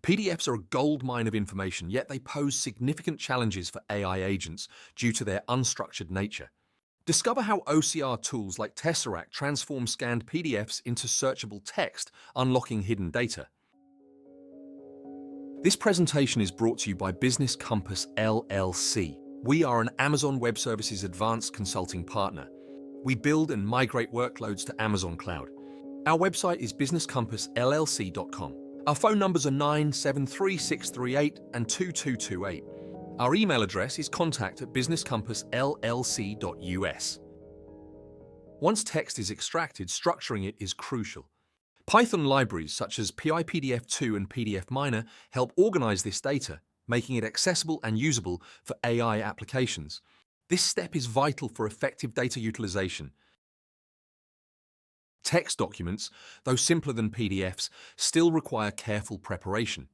PDFs are a goldmine of information, yet they pose significant challenges for AI agents due to their unstructured nature. Discover how OCR tools like Tesseract transform scanned PDFs into searchable text, unlocking hidden data. This presentation is brought to you by Business Compass LLC. We are an Amazon Web Services advanced consulting partner. We build and migrate workloads to Amazon Cloud. Our website is businesscompassllc.com. Our phone numbers are 973-638 and 2228. Our email address is contact@businesscompassllc.us. Once text is extracted, structuring it is crucial. Python libraries such as PyPDF2 and PDFminer help organize this data, making it accessible and usable for AI applications. This step is vital for effective data utilization. Text documents, though simpler than PDFs, still require careful preparation.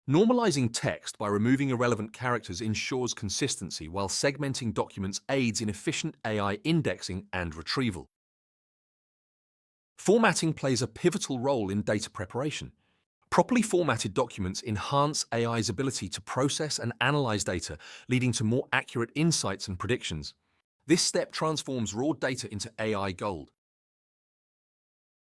Normalizing text by removing irrelevant characters ensures consistency, while segmenting documents aids in efficient AI indexing and retrieval. Formatting plays a pivotal role in data preparation. Properly formatted documents enhance AI's ability to process and analyze data, leading to more accurate insights and predictions. This step transforms raw data into AI gold.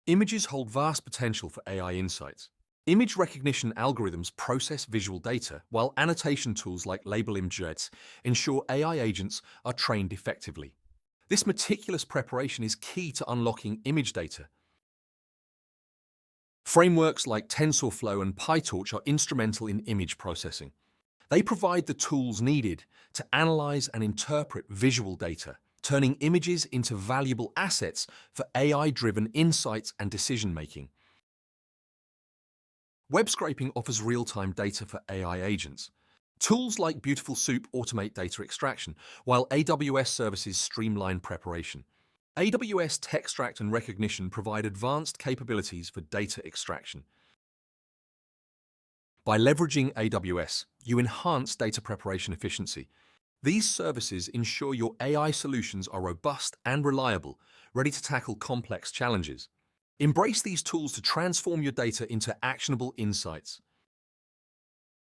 Images hold vast potential for AI insights. Image recognition algorithms process visual data, while annotation tools like Label-Imjets ensure AI agents are trained effectively. This meticulous preparation is key to unlocking image data. Frameworks like TensorFlow and PyTorch are instrumental in image processing. They provide the tools needed to analyze and interpret visual data, turning images into valuable assets for AI-driven insights and decision-making. Web scraping offers real-time data for AI agents. Tools like Beautiful Soup automate data extraction, while AWS services streamline preparation. AWS Textract and Recognition provide advanced capabilities for data extraction. By leveraging AWS, you enhance data preparation efficiency. These services ensure your AI solutions are robust and reliable, ready to tackle complex challenges. Embrace these tools to transform your data into actionable insights.